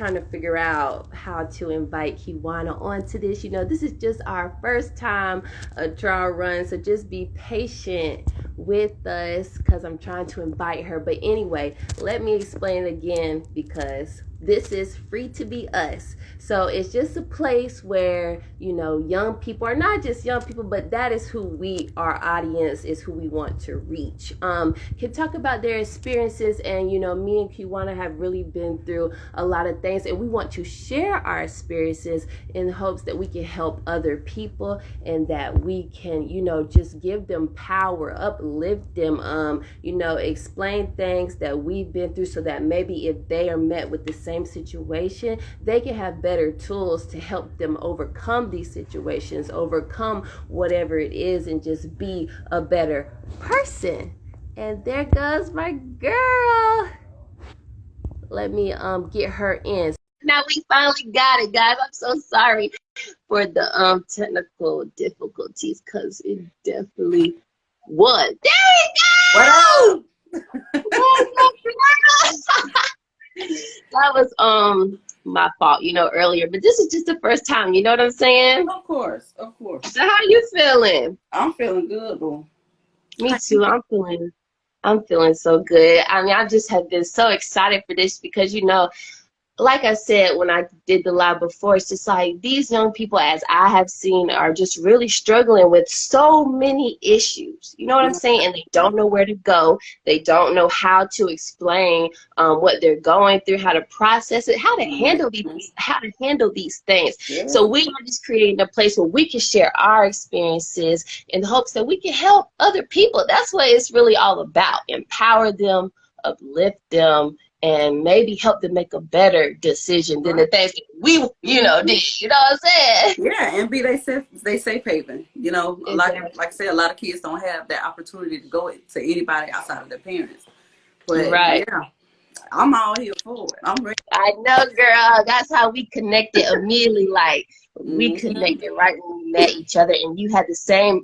trying to figure out how to invite Kewanna onto this. You know, this is just our first time a trial run, so just be patient with us because I'm trying to invite her. But anyway, let me explain it again because this is free to be us. So it's just a place where, you know, young people are not just young people, but that is who our audience is, who we want to reach. Can talk about their experiences, and you know, me and Kewanna have really been through a lot of things, and we want to share our experiences in hopes that we can help other people and that we can, you know, just give them power, uplift them, you know, explain things that we've been through so that maybe if they are met with the same situation, they can have better tools to help them overcome these situations, overcome whatever it is, and just be a better person. And there goes my girl. Let me get her in. Now we finally got it, guys. I'm so sorry for the technical difficulties because it definitely was. There you go! That was my fault, you know, earlier. But this is just the first time, you know what I'm saying? Of course, of course. So how you feeling? I'm feeling good, boo. Me too. I'm feeling so good. I mean, I just have been so excited for this because, you know, like I said when I did the live before, it's just like these young people, as I have seen, are just really struggling with so many issues. You know what I'm saying? And they don't know where to go. They don't know how to explain what they're going through, how to process it, how to handle these things. Yeah. So we are just creating a place where we can share our experiences in the hopes that we can help other people. That's what it's really all about. Empower them, uplift them, and maybe help them make a better decision than the things that we, you know, did. You know what I'm saying? Yeah, and be they safe haven. You know, Exactly. like I said, a lot of kids don't have that opportunity to go to anybody outside of their parents. But Right. yeah, I'm all here for it. I'm ready. I know, girl. That's how we connected immediately. Like we connected right when we met each other, and you had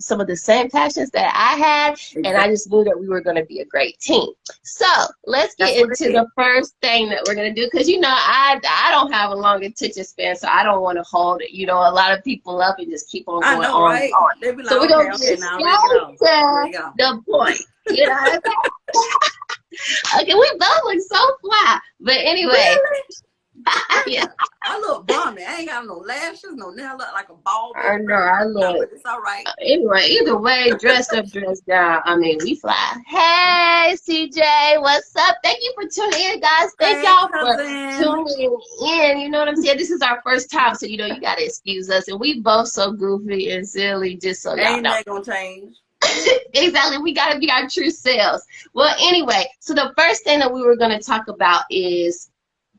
some of the same passions that I had, Exactly. and I just knew that we were going to be a great team. So let's get into the first thing that we're going to do, because you know I don't have a long attention span, so I don't want to hold it. You know, a lot of people up and just keep on going on. Right? They be like, so we're going to get now straight to the point. You know what I'm saying? Okay, we both look so fly. But anyway. Really? Yeah. I look bummy. I ain't got no lashes, no nail. I look like a ball. I know, I look. But it's all right. Anyway, either way, dressed up, dressed down. I mean, we fly. Hey, CJ, what's up? Thank you for tuning in, guys. Thank y'all for tuning in. You know what I'm saying? This is our first time, so you know you gotta excuse us. And we both so goofy and silly, just so y'all know. Ain't that gonna change? Exactly. We got to be our true selves. Well, anyway, so the first thing that we were going to talk about is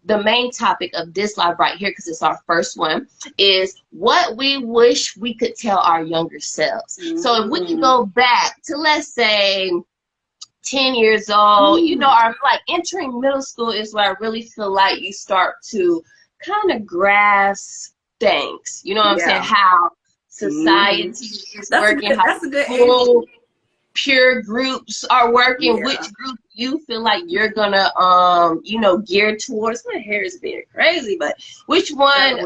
the main topic of this live right here, because it's our first one, is what we wish we could tell our younger selves. So if we can go back to, let's say, 10 years old, you know, our like entering middle school is where I really feel like you start to kind of grasp things. You know what I'm saying? How society is working, how full peer groups are working, which group you feel like you're gonna you know, gear towards. My hair is being crazy, but which one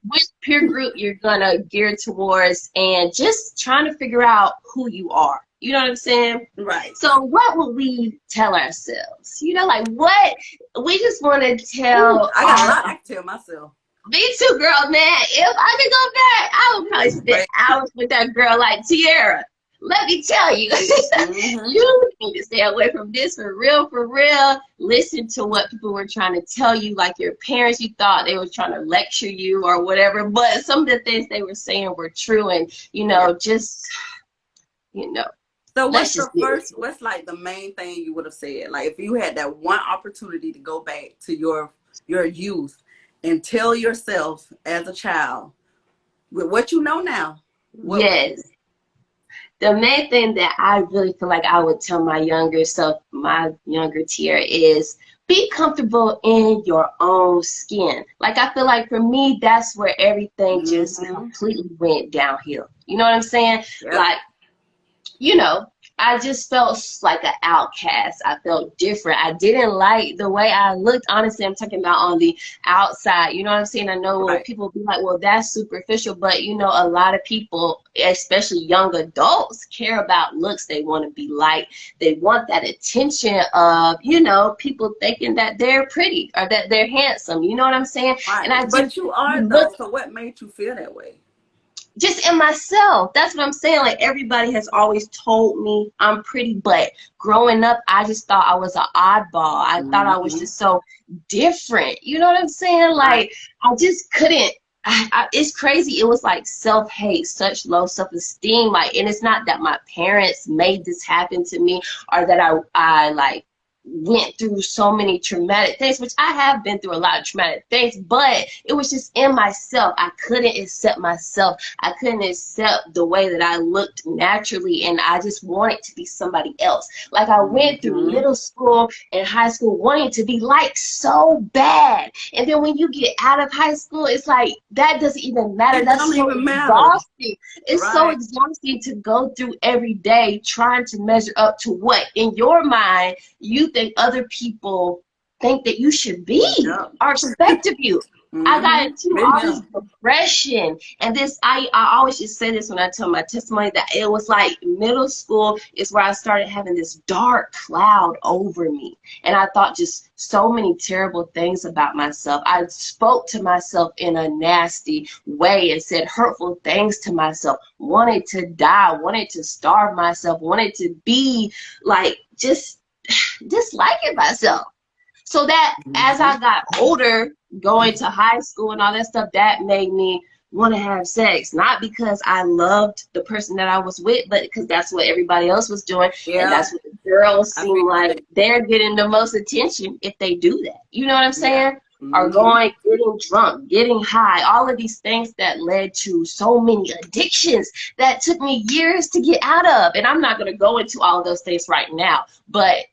which peer group you're gonna gear towards, and just trying to figure out who you are. You know what I'm saying? Right. So what would we tell ourselves? You know, like what we just want to tell. I got a lot I can tell myself. Me too, girl, man. If I could go back, I would probably spend hours with that girl like Tiara. Let me tell you, you need to stay away from this for real, for real. Listen to what people were trying to tell you, like your parents, you thought they were trying to lecture you or whatever, but some of the things they were saying were true, and, you know, just, you know. So what's like the main thing you would have said? Like if you had that one opportunity to go back to your youth and tell yourself as a child with what you know now. Yes. The main thing that I really feel like I would tell my younger self, my younger Tiara, is be comfortable in your own skin. Like I feel like for me, that's where everything just completely went downhill. You know what I'm saying? Like, you know, I just felt like an outcast. I felt different. I didn't like the way I looked. Honestly, I'm talking about on the outside. You know what I'm saying? I know when Right. people be like, well, that's superficial, but you know, a lot of people, especially young adults, care about looks. They want to be liked. They want that attention of, you know, people thinking that they're pretty or that they're handsome. You know what I'm saying? And Right. I just But you are look though. So what made you feel that way? just in myself. That's what I'm saying. Like everybody has always told me I'm pretty, but growing up, I just thought I was an oddball. I thought I was Mm-hmm. just so different. You know what I'm saying? Right. Like I just couldn't. It's crazy. It was like self-hate, such low self-esteem. Like, and it's not that my parents made this happen to me or that I like went through so many traumatic things, which I have been through a lot of traumatic things, but it was just in myself. I couldn't accept myself. I couldn't accept the way that I looked naturally, and I just wanted to be somebody else. Like I went through Mm-hmm. middle school and high school wanting to be liked so bad. And then when you get out of high school, it's like that doesn't even matter. It That's don't so even matter. exhausting. It's so Right. exhausting to go through every day trying to measure up to what in your mind you think other people think that you should be Yep. or expect of you. I got Mm-hmm. into Been all this there. depression and this. I always just say this when I tell my testimony that it was like middle school is where I started having this dark cloud over me, and I thought just so many terrible things about myself. I spoke to myself in a nasty way and said hurtful things to myself. Wanted to die. Wanted to starve myself. Wanted to be like just disliking myself. So that as Mm-hmm. I got older, going to high school and all that stuff, that made me want to have sex. Not because I loved the person that I was with, but because that's what everybody else was doing. And Yeah. that's what the girls I seem feel that. like they're getting the most attention if they do that. You know what I'm Yeah. saying? Or Mm-hmm. going, getting drunk, getting high, all of these things that led to so many addictions that took me years to get out of. And I'm not going to go into all of those things right now, but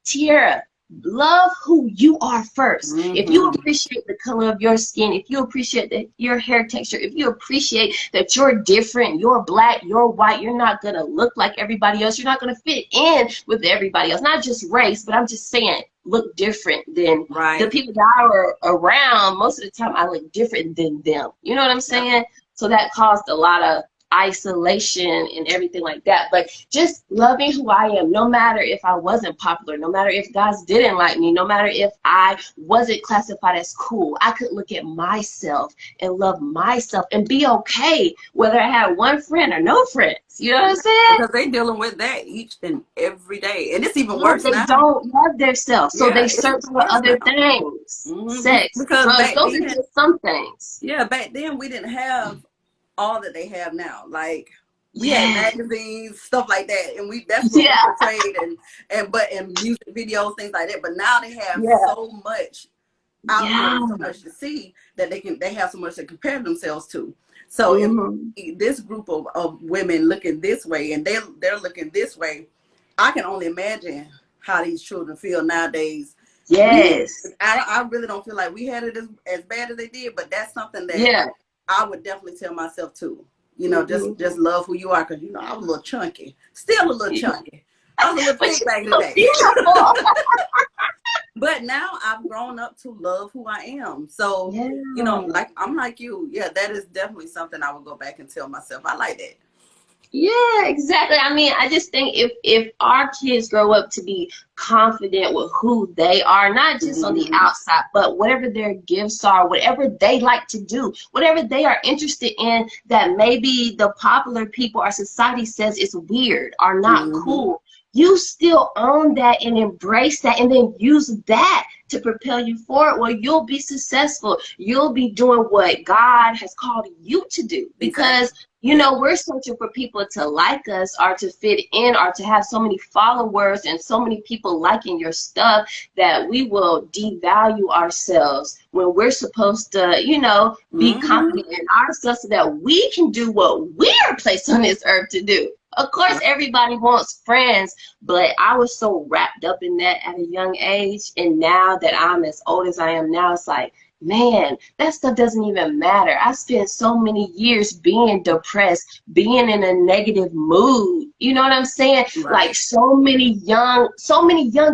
Tiara, love who you are first. If you Mm-hmm. appreciate the color of your skin, if you appreciate your hair texture, if you appreciate that you're different, you're black, you're white, you're not going to look like everybody else. You're not going to fit in with everybody else. Not just race, but I'm just saying look different than the Right. people that I were around. Most of the time, I look different than them. You know what I'm Yep. saying? So that caused a lot of isolation and everything like that. But just loving who I am, no matter if I wasn't popular, no matter if guys didn't like me, no matter if I wasn't classified as cool, I could look at myself and love myself and be okay whether I had one friend or no friends. You know what I'm saying? Because they dealing with that each and every day, and it's even Yeah, worse they now. don't love themselves, so Yeah, they it's search even for worse other now. things. Sex, Because drugs, back those are then, just some things. yeah, back then we didn't have all that they have now. Like we had Yeah, magazines, stuff like that, and we that's what we yeah, portrayed and music videos, things like that. But now they have yeah, so much out there yeah. and so much to see that they have so much to compare themselves to. So if Hmm. this group of women looking this way and they're looking this way, I can only imagine how these children feel nowadays. We Yes. I really don't feel like we had it as bad as they did, but that's something that Yeah. I would definitely tell myself too. You know, Hmm. just love who you are, because I was a little chunky, still a little chunky. I was a little But thick you're back in the so day. beautiful. But now I've grown up to love who I am. So, Yeah. like I'm like you. Yeah, that is definitely something I would go back and tell myself. I like that. Yeah, exactly. I mean, I just think if our kids grow up to be confident with who they are, not just on the Mm-hmm. outside, but whatever their gifts are, whatever they like to do, whatever they are interested in, that maybe the popular people or society says is weird or not Mm-hmm. cool, you still own that and embrace that and then use that to propel you forward. Well, you'll be successful. You'll be doing what God has called you to do Exactly. because we're searching for people to like us or to fit in or to have so many followers and so many people liking your stuff that we will devalue ourselves when we're supposed to, be Mm-hmm. confident in ourselves so that we can do what we are placed on this earth to do. Of course, Right. everybody wants friends, but I was so wrapped up in that at a young age. And now that I'm as old as I am now, it's like, man, that stuff doesn't even matter. I spent so many years being depressed, being in a negative mood. You know what I'm saying? Like Right. so many young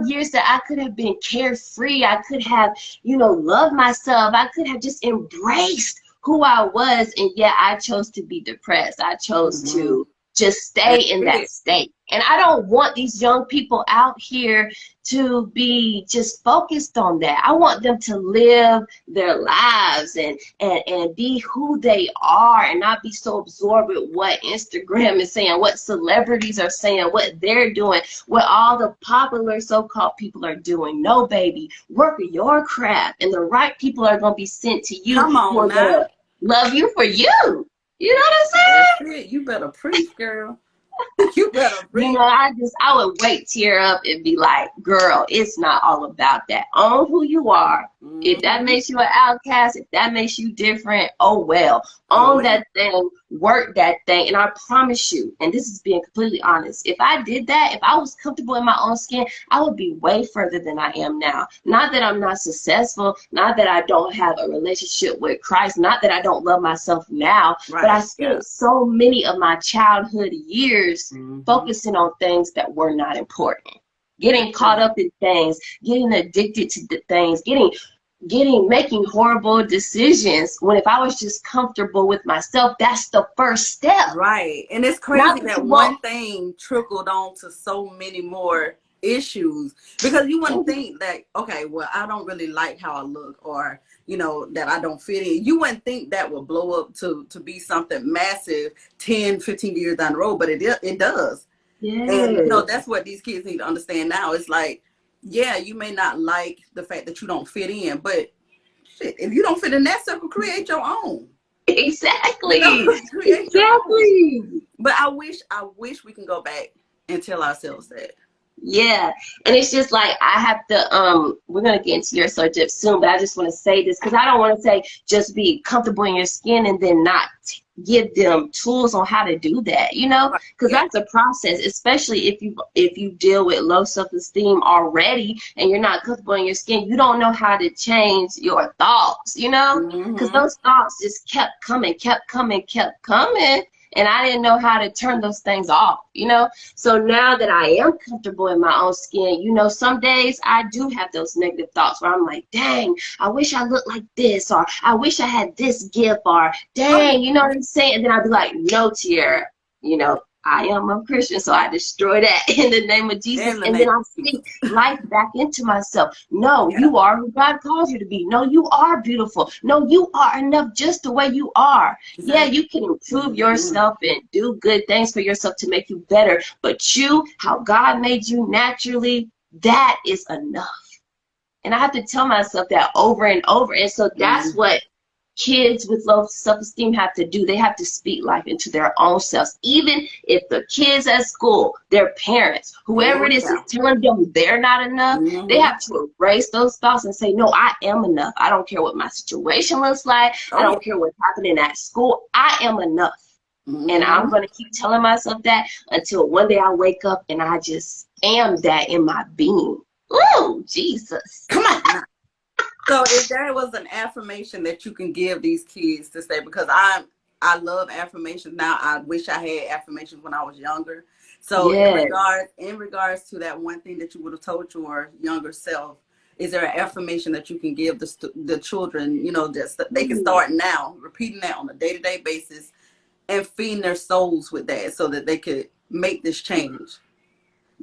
years that I could have been carefree. I could have, loved myself. I could have just embraced who I was. And yet I chose to be depressed. I chose Mm-hmm. to just stay That's in that it. state. And I don't want these young people out here to be just focused on that. I want them to live their lives and be who they are and not be so absorbed with what Instagram is saying, what celebrities are saying, what they're doing, what all the popular so-called people are doing. No, baby, work your craft, and the right people are going to be sent to you Come who on are going now. to love you for you. You know what I'm That's saying? it. You better preach, girl. You better preach. I would wait, tear up, and be like, girl, it's not all about that. Own who you are. If that Mm-hmm. makes you an outcast, if that makes you different, oh well. Oh, Own well. that thing, work that thing. And I promise you, and this is being completely honest, if I did that, if I was comfortable in my own skin, I would be way further than I am now. Not that I'm not successful, not that I don't have a relationship with Christ, not that I don't love myself now, but I Right. Yeah. spent so many of my childhood years Mm-hmm. focusing on things that were not important, getting caught up in things, getting addicted to the things, making horrible decisions, when if I was just comfortable with myself, that's the first step. Right. And it's Not crazy that you that won't. one thing trickled on to so many more issues, because you wouldn't think that, okay, well, I don't really like how I look, or, that I don't fit in. You wouldn't think that would blow up to be something massive 10, 15 years down the road, but it does. And, Yes. that's what these kids need to understand now. It's like, yeah, you may not like the fact that you don't fit in, but shit, if you don't fit in that circle, create your own. Exactly. Create your own. Exactly. But I wish we can go back and tell ourselves that. Yeah. And it's just like I have to we're gonna get into your subject soon, but I just want to say this because I don't want to say just be comfortable in your skin and then not give them tools on how to do that, Right. because Yeah. that's a process, especially if you deal with low self-esteem already and you're not comfortable in your skin. You don't know how to change your thoughts, because Mm-hmm. those thoughts just kept coming, kept coming, and I didn't know how to turn those things off. So now that I am comfortable in my own skin, some days I do have those negative thoughts where I'm like, dang, I wish I looked like this, or I wish I had this gift, or Oh dang, you know yeah. what I'm saying? And then I'd be like, no, Tiara, I am a Christian, so I destroy that in the name of Jesus. In the And name then I of speak Jesus. life back into myself. No, Yeah. you are who God calls you to be. No, you are beautiful. No, you are enough just the way you are. Yeah, Exactly. you can improve Mm-hmm. yourself and do good things for yourself to make you better. But how God made you naturally, that is enough. And I have to tell myself that over and over. And so that's Mm-hmm. what kids with low self-esteem have to do. They have to speak life into their own selves. Even if the kids at school, their parents, whoever Oh it is yeah. telling them they're not enough, they Mm-hmm. have to erase those thoughts and say, no, I am enough. I don't care what my situation looks like. I Oh yeah. don't care what's happening at school. I am enough. And I'm Mm-hmm. going to keep telling myself that until one day I wake up and I just am that in my being. Ooh, Jesus. Come on now. So if there was an affirmation that you can give these kids to say, because I love affirmations now. I wish I had affirmations when I was younger. So Yes. in regards to that one thing that you would have told your younger self, is there an affirmation that you can give the children, just that they can Ooh. start now repeating that on a day-to-day basis and feeding their souls with that so that they could make this change?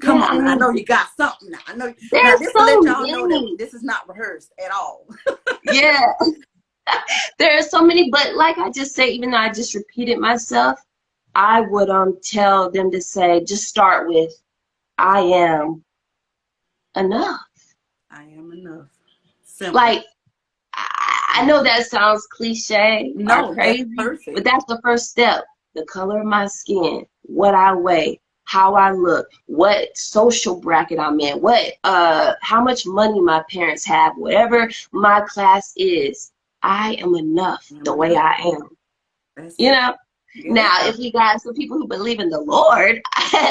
Come Yeah, on I now. I mean, know you got something now. I know now, there's this to so let y'all know that many. this is not rehearsed at all. Yeah, there are so many, but like I just say, even though I just repeated myself, I would tell them to say, just start with, I am enough. I am enough. Simple. Like, I know that sounds cliche or No, that's crazy, but perfect. that's the first step. The color of my skin, what I weigh, how I look, what social bracket I'm in, how much money my parents have, whatever my class is, I am enough I am the way enough. I am. That's You it. know? Now, Yeah. if we got some people who believe in the Lord,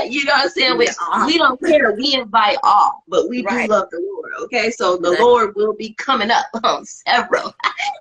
you know what I'm saying? Yeah. Which we don't care. We invite all, but we do Right. love the Lord. Okay, so the Exactly. Lord will be coming up on several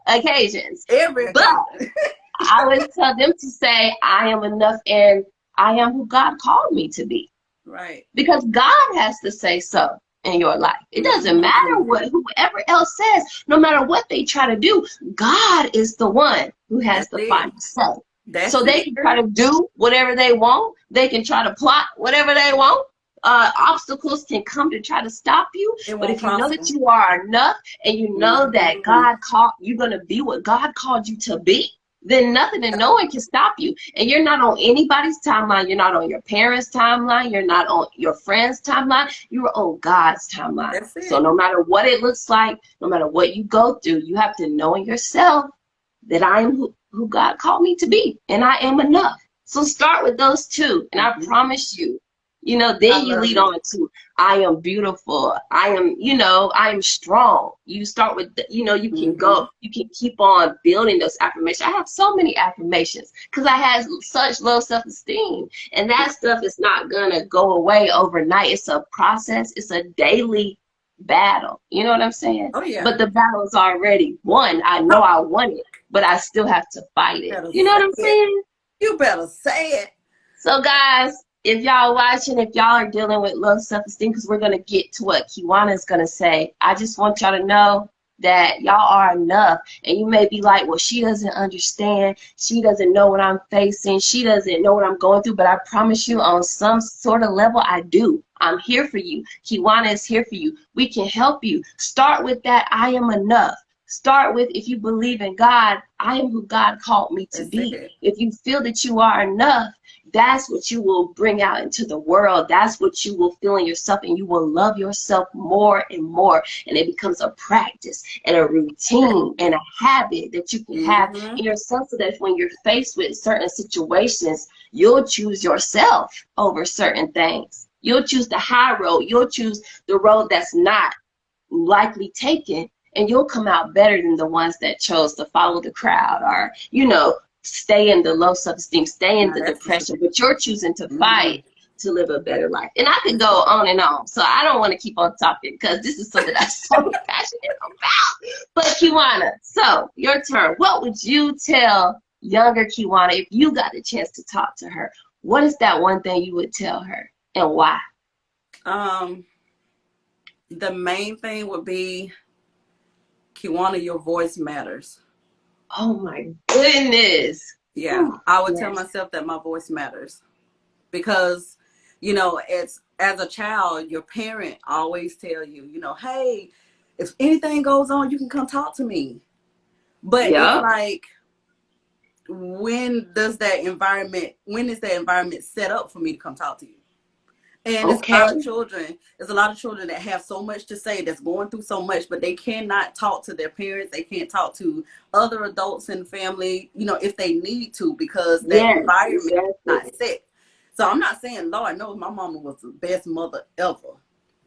occasions. Every But occasion. I would tell them to say, I am enough and I am who God called me to be. Right. Because God has to say so in your life. It doesn't matter Mhm. what whoever else says, no matter what they try to do, God is the one who has That's the it. final say. That's So they it, can try girl. to do whatever they want. They can try to plot whatever they want. Obstacles can come to try to stop you. It But won't if you know that prosper. you are enough and you know that Mhm. God called you're going to be what God called you to be, then nothing and no one can stop you. And you're not on anybody's timeline. You're not on your parents' timeline. You're not on your friends' timeline. You're on God's timeline. That's So it. no matter what it looks like, no matter what you go through, you have to know in yourself that I am who God called me to be, and I am enough. So start with those two, and I Mhm. promise you, I then you love lead it. on to I am beautiful. I am, I am strong. You start with, you can Mhm. go, you can keep on building those affirmations. I have so many affirmations because I had such low self-esteem, and that stuff is not gonna go away overnight. It's a process. It's a daily battle. You know what I'm saying? Oh yeah. But the battle is already won. I know Come I on. won it, but I still have to fight it. Better You know say what I'm it. saying? You better say it. So, guys, if y'all watching, if y'all are dealing with low self-esteem, because we're gonna get to what Kewanna is gonna say, I just want y'all to know that y'all are enough. And you may be like, well, she doesn't understand. She doesn't know what I'm facing. She doesn't know what I'm going through. But I promise you, on some sort of level, I do. I'm here for you. Kewanna is here for you. We can help you. Start with that. I am enough. Start with, if you believe in God, I am who God called me to That's be. it. If you feel that you are enough, that's what you will bring out into the world. That's what you will feel in yourself, and you will love yourself more and more. And it becomes a practice and a routine and a habit that you can have Mhm. in yourself, so that when you're faced with certain situations, you'll choose yourself over certain things. You'll choose the high road. You'll choose the road that's not likely taken, and you'll come out better than the ones that chose to follow the crowd, or stay in the low self-esteem, stay in Now the that's for sure. depression. But you're choosing to Mhm. fight to live a better life. And I could That's go it. on and on, so I don't want to keep on talking because this is something I'm so passionate about. But Kewanna, so your turn. What would you tell younger Kewanna if you got the chance to talk to her? What is that one thing you would tell her, and why? Um, the main thing would be, Kiwana, your voice matters. Oh my goodness. Yeah, Whew. I would tell Yes. myself that my voice matters because, as a child, your parent always tell you, hey, if anything goes on, you can come talk to me. But it's Yep. like, when is that environment set up for me to come talk to you? And it's a Okay. lot of children. There's a lot of children that have so much to say, that's going through so much, but they cannot talk to their parents. They can't talk to other adults in the family, if they need to, because that Yes, environment is exactly. not set. So I'm not saying, Lord knows, my mama was the best mother ever,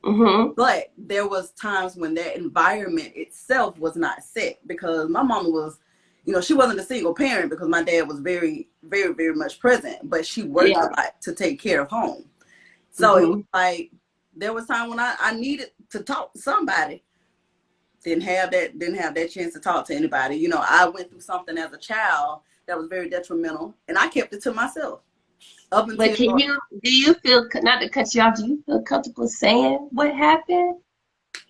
Mm-hmm. but there was times when that environment itself was not set, because my mama was, she wasn't a single parent, because my dad was very, very, very much present, but she worked a Yeah. lot to take care of home. So it was Mm-hmm. like, there was time when I needed to talk to somebody. Didn't have that chance to talk to anybody. I went through something as a child that was very detrimental, and I kept it to myself up But until do you feel, not to cut you off, do you feel comfortable saying what happened?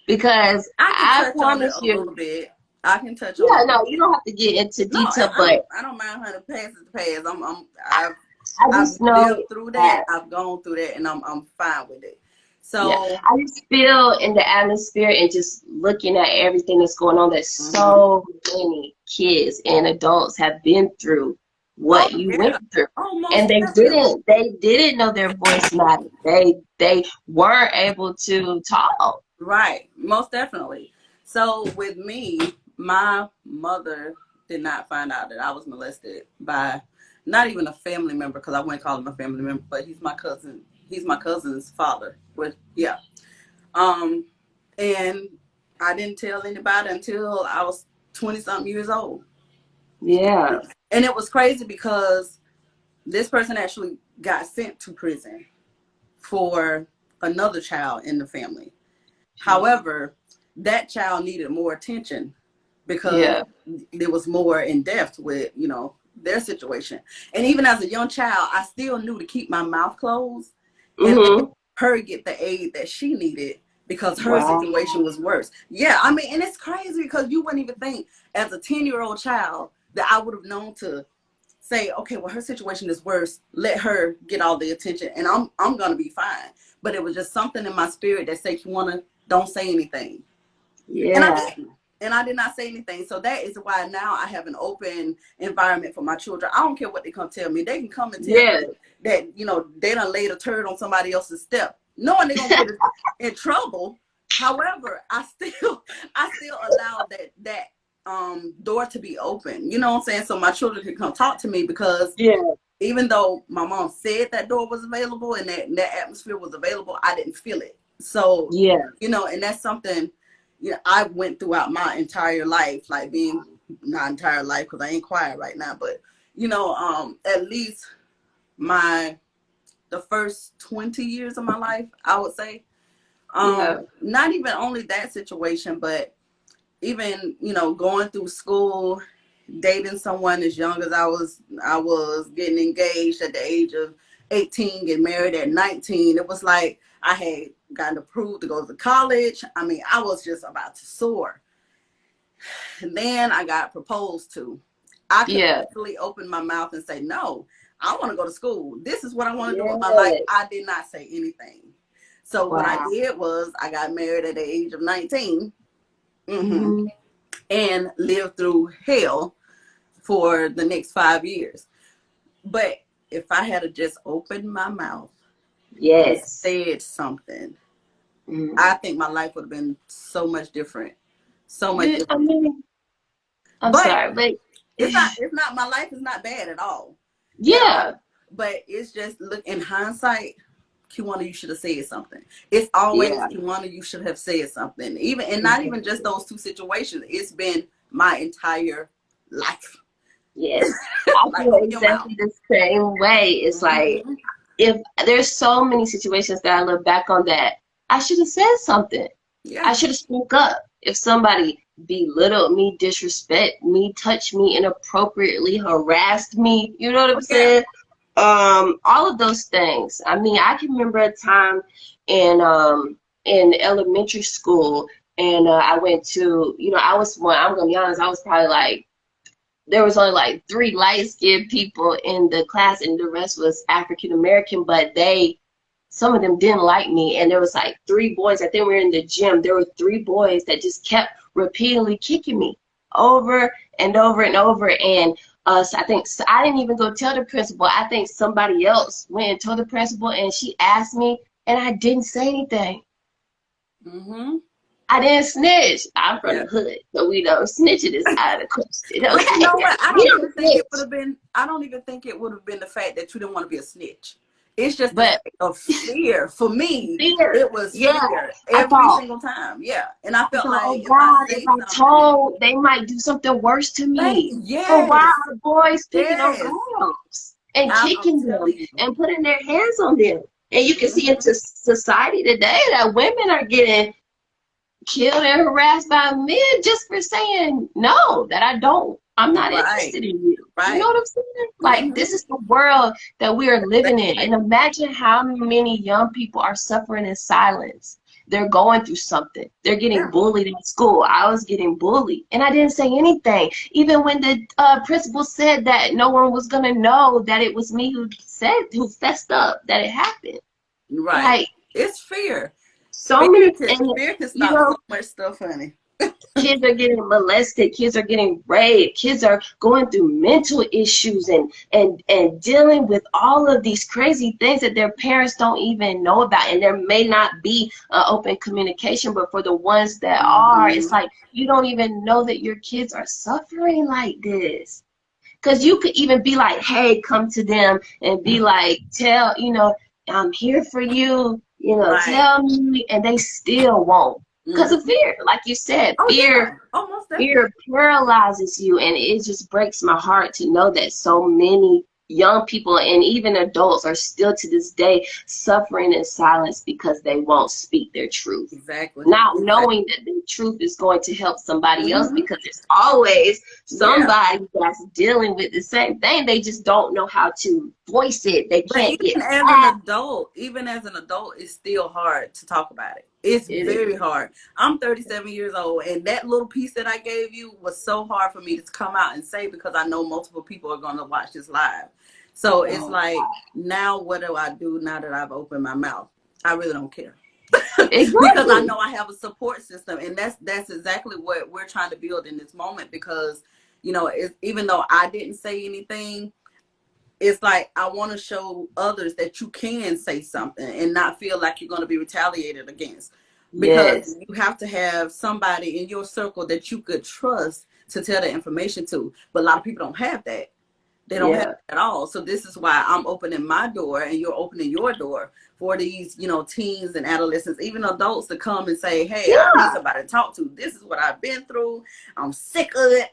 Because I can I touch on it promise a you, little bit. I can touch on yeah, it. no, you don't have to get into No, detail, I don't. but I don't mind how the past is the past. I, I've I I've just know lived through that. that. I've gone through that, and I'm fine with it. Yeah, So, I just feel in the atmosphere and just looking at everything that's going on that mhm. so many kids and adults have been through Oh what you yeah, went through. And almost they definitely. didn't know their voice mattered. They weren't able to talk. Right, most definitely. So with me, my mother did not find out that I was molested by not even a family member, because I wouldn't call him a family member, but he's my cousin. He's my cousin's father. Yeah. Um, and I didn't tell anybody until I was 20 something years old. Yeah. And it was crazy because this person actually got sent to prison for another child in the family. However, that child needed more attention because Yeah. there was more in depth with, you know, their situation. And even as a young child, I still knew to keep my mouth closed and let Mm-hmm. her get the aid that she needed because her Wow. situation was worse. Yeah, I mean, and it's crazy because you wouldn't even think as a 10-year-old child that I would have known to say, okay, well, her situation is worse. Let her get all the attention, and I'm gonna be fine. But it was just something in my spirit that said, "Kewanna, don't say anything," and I Yeah. didn't. And I did not say anything. So that is why now I have an open environment for my children. I don't care what they come tell me. They can come and tell Yeah. me that, you know, they done laid a turd on somebody else's step, knowing they're gonna get in trouble. However, I still allow that door to be open. You know what I'm saying? So my children can come talk to me because Yeah. even though my mom said that door was available and that atmosphere was available, I didn't feel it. So, Yeah. you know, and that's something, you know, I went throughout my entire life, like being, not entire life because I ain't quiet right now, but, you know, at least my the first 20 years of my life, I would say. Yeah. Not even only that situation, but even, you know, going through school, dating someone as young as I was getting engaged at the age of 18, getting married at 19. It was like I had gotten approved to go to college. I mean, I was just about to soar. And then I got proposed to. I could Yeah. easily open my mouth and say, no, I want to go to school. This is what I want to do with my life. Yeah. I did not say anything. So what I Wow. did was I got married at the age of 19. Mm-hmm. And lived through hell for the next 5 years. But if I had just opened my mouth and Yes. said something, Mm. I think my life would have been so much different. So much You, I different. mean, I'm But sorry, but it's not my life is not bad at yeah. all. But it's just, look, in hindsight, Kewanna, you should have said something. It's always, Yeah. Kewanna, you should have said something. Even, and not even just Exactly. those two situations. It's been my entire life. Yes. I Like, feel open your mouth. exactly the same way. It's like Mm-hmm. if there's so many situations that I look back on that I should have said something. I Yeah. should have spoke up. If somebody belittled me, disrespect me, touched me inappropriately, harassed me, you know what I'm Oh yeah. saying? All of those things. I mean, I can remember a time in elementary school, and I went to, I was one. I'm gonna be honest. I was probably like there was only like three light skinned people in the class, and the rest was African American. But some of them didn't like me, and there was like three boys. I think we were in the gym. There were three boys that just kept repeatedly kicking me over and over and over. And so I think so I didn't even go tell the principal. I think somebody else went and told the principal, and she asked me, and I didn't say anything. Mm-hmm. I didn't snitch. I'm from Yeah. the hood, so we know snitching is out of the question. But you Okay, know what? I we don't don't even think it would snitch, have been. I don't even think it would have been the fact that you didn't want to be a snitch. It's just the but fact of fear. For me, fear. it was Yeah, fear I every thought. single time. Yeah, and I I felt thought, like oh if I God, if say I something, told, they might do something worse to thank me. you. Oh, why Yes, are the boys picking on yes. girls and I'm kicking them telling you. and putting their hands on them? And you can see Mm-hmm. into society today that women are getting killed and harassed by men just for saying no, that I'm not Right, interested in you. You know right. what I'm saying? Like, Mm-hmm. this is the world that we are living in. And imagine how many young people are suffering in silence. They're going through something. They're getting Yeah. bullied in school. I was getting bullied, and I didn't say anything. Even when the principal said that no one was gonna know that it was me who fessed up that it happened. Right. Like, It's fear. so many, and Fear can you stop know, so much stuff, honey. kids are getting molested, kids are getting raped, kids are going through mental issues and dealing with all of these crazy things that their parents don't even know about. And there may not be open communication, but for the ones that are, it's Mm-hmm. like you don't even know that your kids are suffering like this. Because you could even be like, hey, come to them and be like, I'm here for you, Right. tell me, and they still won't. Because of Mm-hmm. fear, like you said, Oh fear yeah. Almost fear definitely. paralyzes you, and it just breaks my heart to know that so many young people and even adults are still to this day suffering in silence because they won't speak their truth. Exactly. Not knowing that the truth is going to help somebody else, Mm-hmm. because there's always Yeah. somebody that's dealing with the same thing. They just don't know how to voice it. They But can't get even as an adult, it's still hard to talk about it. It's it. very hard. I'm 37 years old, and that little piece that I gave you was so hard for me to come out and say, because I know multiple people are going to watch this live. So it's Oh, like, now what do I do now that I've opened my mouth? I really don't care. Because I exactly. know I have a support system, and that's exactly what we're trying to build in this moment. Because even though I didn't say anything, it's like I want to show others that you can say something and not feel like you're going to be retaliated against, because Yes. you have to have somebody in your circle that you could trust to tell the information to. But a lot of people don't have that. They don't have Yeah. it at all. So this is why I'm opening my door, and you're opening your door for these, teens and adolescents, even adults, to come and say, hey, I need Yeah. somebody to talk to. This is what I've been through. I'm sick of it.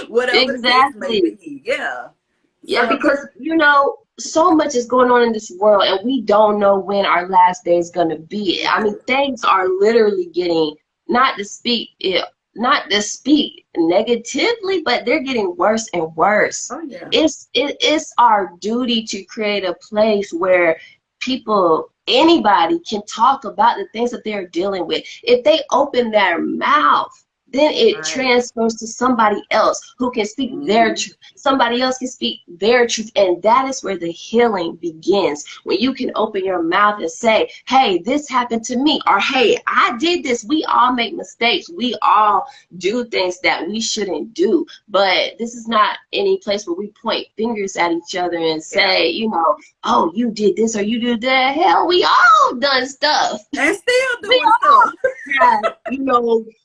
Whatever the case may Exactly. be. Yeah. Yeah, So because so much is going on in this world, and we don't know when our last day is gonna be. I mean, things are literally getting, not to speak it, not to speak negatively, but they're getting worse and worse. oh yeah. It's our duty to create a place where people, anybody, can talk about the things that they're dealing with. If they open their mouth, then it Right. transfers to somebody else who can speak their Mm-hmm. truth. Somebody else can speak their truth. And that is where the healing begins. When you can open your mouth and say, hey, this happened to me. Or, hey, I did this. We all make mistakes. We all do things that we shouldn't do. But this is not any place where we point fingers at each other and Yeah. say, oh, you did this or you did that. Hell, we all done stuff. And still We doing stuff. have,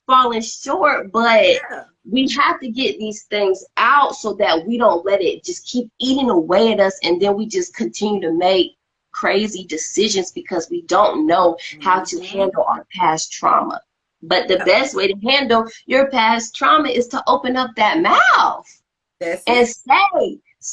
fallen short, but Yeah. we have to get these things out so that we don't let it just keep eating away at us, and then we just continue to make crazy decisions because we don't know how to Mm-hmm. handle our past trauma. But the Yep. best way to handle your past trauma is to open up that mouth That's and it. say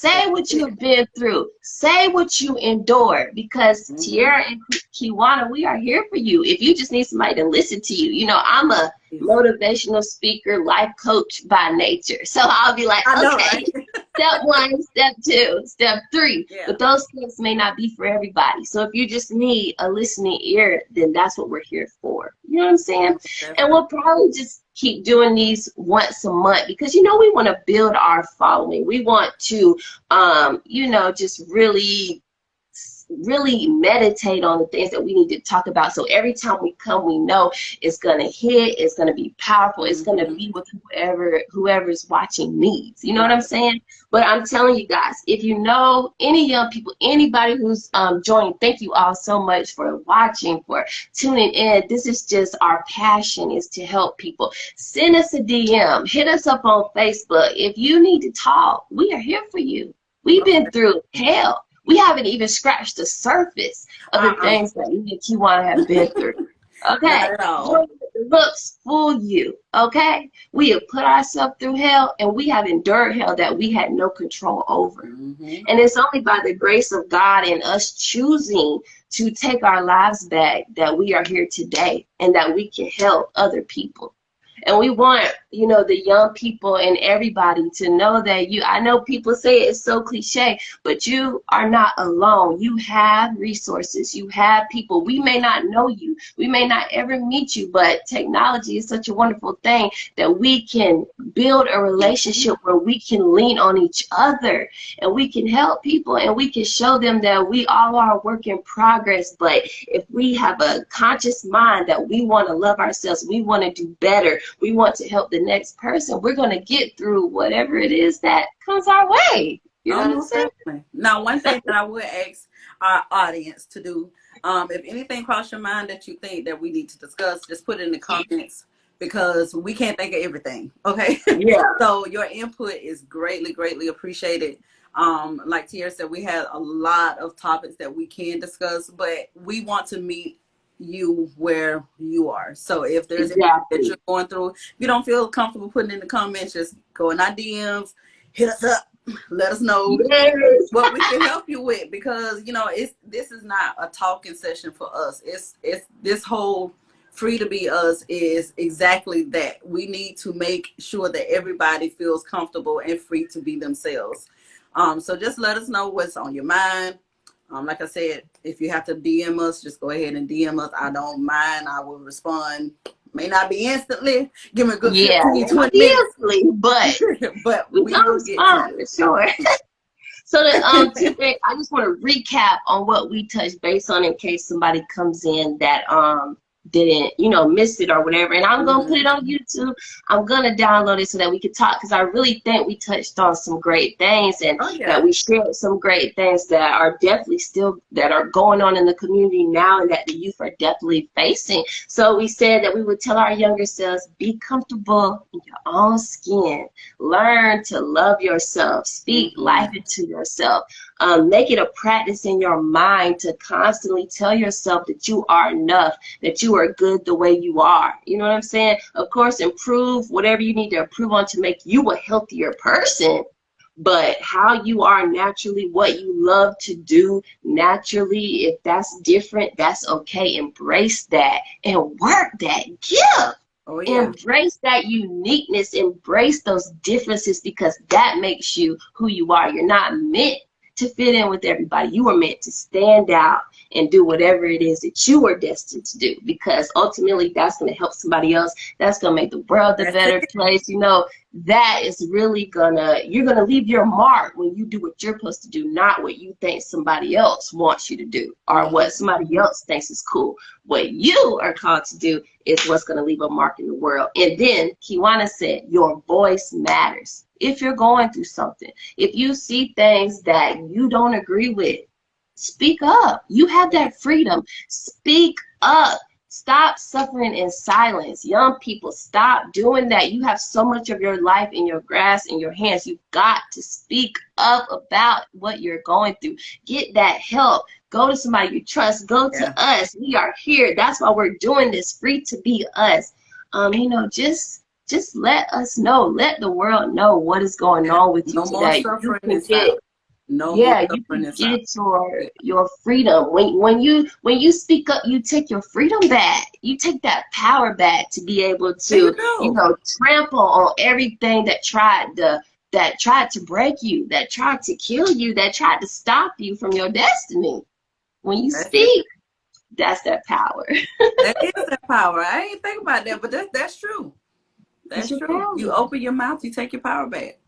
That's what it. you've been through, say what you endured, because Mm-hmm. Tiara and Kewanna, we are here for you. If you just need somebody to listen to you, I'm a Yes. motivational speaker, life coach by nature, so I'll be like, I know, okay, right? step 1, step 2, step 3, Yeah. but those things may not be for everybody. So if you just need a listening ear, then that's what we're here for. You know what I'm saying? Most And definitely. we'll probably just keep doing these once a month, because we want to build our following. We want to just really meditate on the things that we need to talk about. So every time we come, we know it's gonna hit, it's gonna be powerful, it's gonna Mm-hmm. be what whoever's watching needs. You know what I'm Right. saying? But I'm telling you guys, if you know any young people, anybody who's joining, thank you all so much for watching, for tuning in. This is just our passion, is to help people. Send us a DM, hit us up on Facebook. If you need to talk, we are here for you. We've Most been through definitely. hell. We haven't even scratched the surface of the Uh-uh. things that me and Kiwana have been through. Not Okay? at all. Don't let the looks fool you. Okay? We have put ourselves through hell, and we have endured hell that we had no control over. Mm-hmm. And it's only by the grace of God and us choosing to take our lives back that we are here today, and that we can help other people. And we want, the young people and everybody to know that I know people say it's so cliche, but you are not alone. You have resources. You have people. We may not know you. We may not ever meet you, but technology is such a wonderful thing that we can build a relationship where we can lean on each other, and we can help people, and we can show them that we all are a work in progress. But if we have a conscious mind that we want to love ourselves, we want to do better, we want to help the next person, we're going to get through whatever it is that comes our way. You know what I'm Almost saying? definitely. Now, one thing that I would ask our audience to do, if anything cross your mind that you think that we need to discuss, just put it in the comments, because we can't think of everything. Okay. Yeah, So your input is greatly, greatly appreciated. Like Tiara said, we had a lot of topics that we can discuss, but we want to meet you where you are. So if there's anything that exactly. you're going through, if you don't feel comfortable putting in the comments, just go in our DMs, hit us up. Let us know Yes. what we can help you with, because this is not a talking session for us. It's this whole free to be us is exactly that. We need to make sure that everybody feels comfortable and free to be themselves. So just let us know what's on your mind. Like I said, if you have to DM us, just go ahead and DM us. I don't mind. I will respond. May not be instantly. Give me a good 15-20 minutes. But but we we gonna will get to respond it. for sure. So two things, I just want to recap on what we touched base on in case somebody comes in that didn't, miss it or whatever. And I'm gonna put it on YouTube. I'm gonna download it so that we can talk, because I really think we touched on some great things, and that we shared some great things that are definitely still that are going on in the community now, and that the youth are definitely facing. So we said that we would tell our younger selves, be comfortable in your own skin, learn to love yourself, speak life into yourself. Make it a practice in your mind to constantly tell yourself that you are enough, that you are good the way you are. You know what I'm saying? Of course, improve whatever you need to improve on to make you a healthier person. But how you are naturally, what you love to do naturally, if that's different, that's okay. Embrace that and work that gift. Embrace that uniqueness. Embrace those differences, because that makes you who you are. You're not meant to fit in with everybody. You are meant to stand out and do whatever it is that you are destined to do, because ultimately that's going to help somebody else. That's going to make the world a better place. That is really you're going to leave your mark when you do what you're supposed to do, not what you think somebody else wants you to do or what somebody else thinks is cool. What you are called to do is what's going to leave a mark in the world. And then Kewanna said, your voice matters. If you're going through something, if you see things that you don't agree with, speak up. You have that freedom. Speak up. Stop suffering in silence. Young people, stop doing that. You have so much of your life in your grasp, in your hands. You've got to speak up about what you're going through. Get that help. Go to somebody you trust. Go to us. We are here. That's why we're doing this, free to be us. Just let us know. Let the world know what is going on with you today. You can get you can get your freedom. When you speak up, you take your freedom back. You take that power back to be able to trample on everything that tried to break you, that tried to kill you, that tried to stop you from your destiny. When you speak, that's that power. That is that power. I ain't think about that, but that's true. That's true. Power. You open your mouth, you take your power back.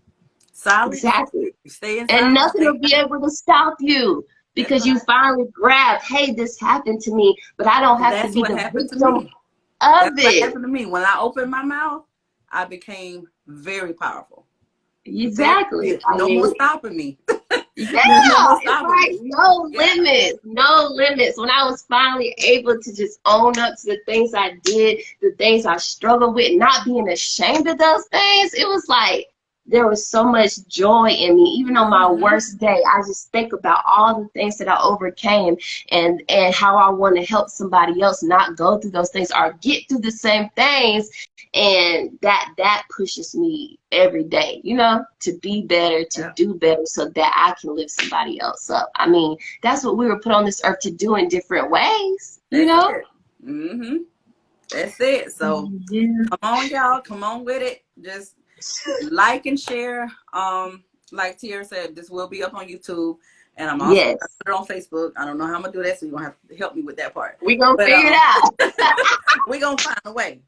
Silence. Exactly. You stay in silence. And nothing will be able to stop you, because you finally grab, hey, this happened to me, but I don't have to be the victim of it. What happened to me. When I opened my mouth, I became very powerful. Exactly. No more stopping me. No limits. When I was finally able to just own up to the things I did, the things I struggled with, not being ashamed of those things, it was like there was so much joy in me. Even on my worst day, I just think about all the things that I overcame, and how I want to help somebody else not go through those things or get through the same things. And that pushes me every day, to be better, to do better, so that I can lift somebody else up. I mean, that's what we were put on this earth to do in different ways, That's it. So come on, y'all. Come on with it. Just like and share. Like Tiara said, this will be up on YouTube, and I'm also gonna put it on Facebook. I don't know how I'm gonna do that, so you're gonna have to help me with that part. We're gonna figure it out. We're gonna find a way.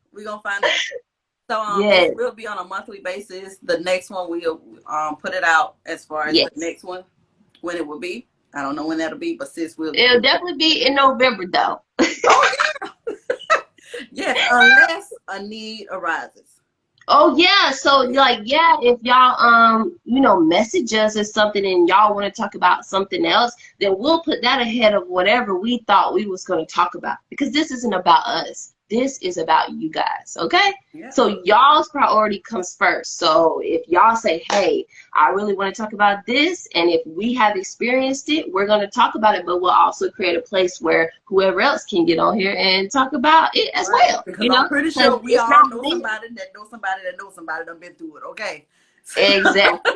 So it will be on a monthly basis. The next one we'll put it out as far as the next one, when it will be. I don't know when that'll be, but it'll definitely be in November though. Yes, unless a need arises. Oh yeah, so if y'all message us or something and y'all want to talk about something else, then we'll put that ahead of whatever we thought we was going to talk about, because this isn't about us. This is about you guys, okay? Yeah. So y'all's priority comes first. So if y'all say, hey, I really want to talk about this, and if we have experienced it, we're going to talk about it, but we'll also create a place where whoever else can get on here and talk about it as well. Because I'm pretty sure we all know somebody that knows somebody that knows somebody that been through it, okay? Exactly.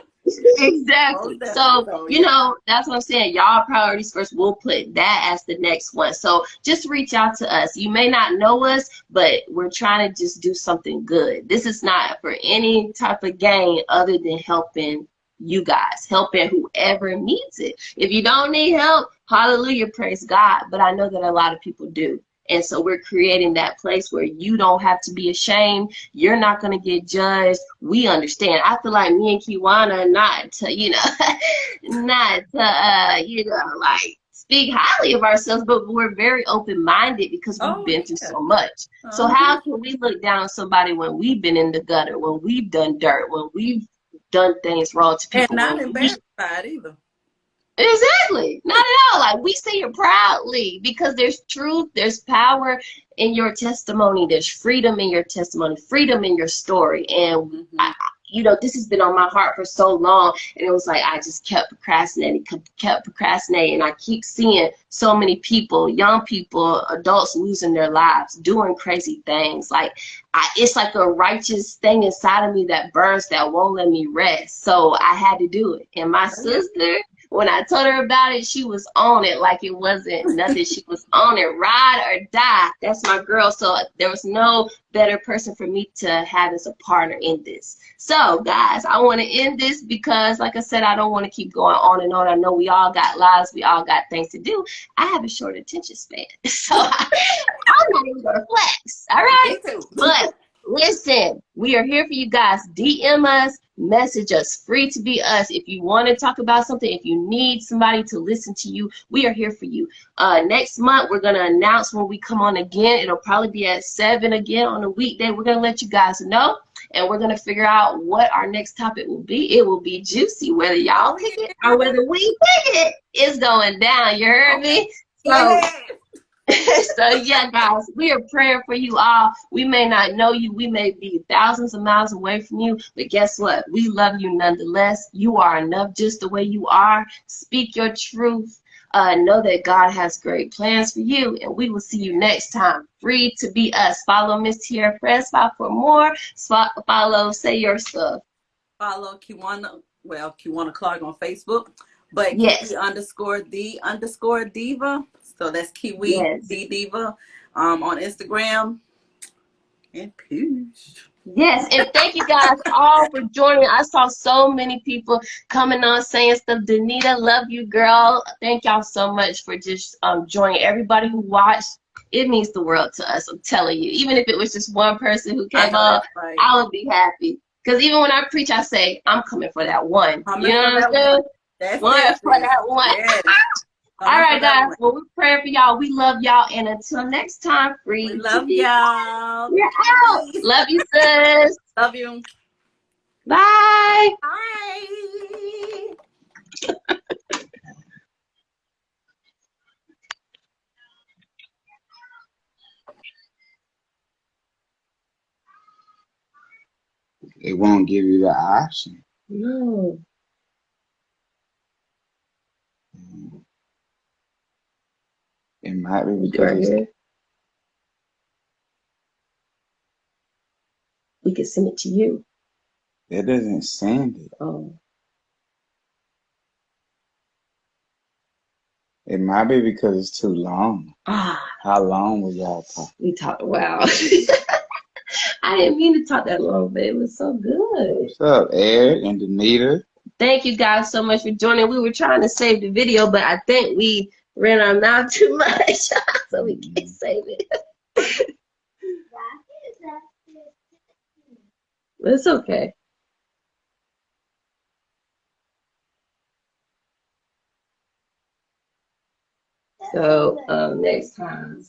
Exactly. Most definitely. So, So you yeah. know, that's what I'm saying. Y'all priorities first. We'll put that as the next one. So just reach out to us. You may not know us, but we're trying to just do something good. This is not for any type of gain other than helping you guys, helping whoever needs it. If you don't need help, hallelujah, praise God. But I know that a lot of people do. And so we're creating that place where you don't have to be ashamed. You're not going to get judged. We understand. I feel like me and Kewanna are not to, you know, not to, you know, like speak highly of ourselves, but we're very open-minded because we've Oh been through yeah. so much. So Uh-huh. how can we look down on somebody when we've been in the gutter, when we've done dirt, when we've done things wrong to And people, not when we embarrassed by it either. exactly. Not at all. Like we say it proudly because there's truth, there's power in your testimony, there's freedom in your testimony, freedom in your story. And Mm-hmm. you know, this has been on my heart for so long. And it was like I just kept procrastinating, kept procrastinating. And I keep seeing so many people, young people, adults losing their lives, doing crazy things. Like it's like a righteous thing inside of me that burns that won't let me rest. So I had to do it. And my Oh, yeah. sister, when I told her about it, she was on it like it wasn't nothing. She was on it, ride or die. That's my girl. So there was no better person for me to have as a partner in this. So, guys, I want to end this because, like I said, I don't want to keep going on and on. I know we all got lives, we all got things to do. I have a short attention span, so I'm not even going to flex. All right, Me too. but listen, we are here for you guys. DM us, message us, free to be us. If you want to talk about something, if you need somebody to listen to you, we are here for you. Next month, we're going to announce when we come on again. It'll probably be at 7 again on a weekday. We're going to let you guys know. And we're going to figure out what our next topic will be. It will be juicy. Whether y'all Oh pick it yeah. or whether we pick it, it's going down. You heard Okay. me? So Yeah. so yeah, guys, we are praying for you all. We may not know you, we may be thousands of miles away from you, but guess what? We love you nonetheless. You are enough just the way you are. Speak your truth. Know that God has great plans for you, and we will see you next time. Free to be us. Follow Miss Tiara Francois for more. Follow Say Your Stuff. Follow Kewanna, well, Kewanna Clark on Facebook, but Yes, Kiwi_the_diva. So that's Kiwi yes. the diva on Instagram. And peace. Yes, and thank you guys all for joining. I saw so many people coming on saying stuff. Danita, love you, girl. Thank y'all so much for just joining. Everybody who watched, it means the world to us. I'm telling you. Even if it was just one person who I came know on, that's right. I would be happy. Because even when I preach, I say, I'm coming for that one. You Coming know for what I'm that one. saying? That's One it, for sis. that one. Yes. All Coming for right, that guys. one. Well, we're praying for y'all. We love y'all. And until next time, We free to love be. y'all. We're out. Peace. Love you, sis. Love you. Bye. Bye. It won't give you the option. No. It might be Right because here. We can send it to you. it doesn't send it. Oh. It might be because it's too long. Ah, How long was y'all talking? we talked. Wow. I didn't mean to talk that long, but it was so good. What's up, Eric and Danita? Thank you guys so much for joining. We were trying to save the video, but I think we ran our mouth too much, so we can't save it. It's okay. So next time.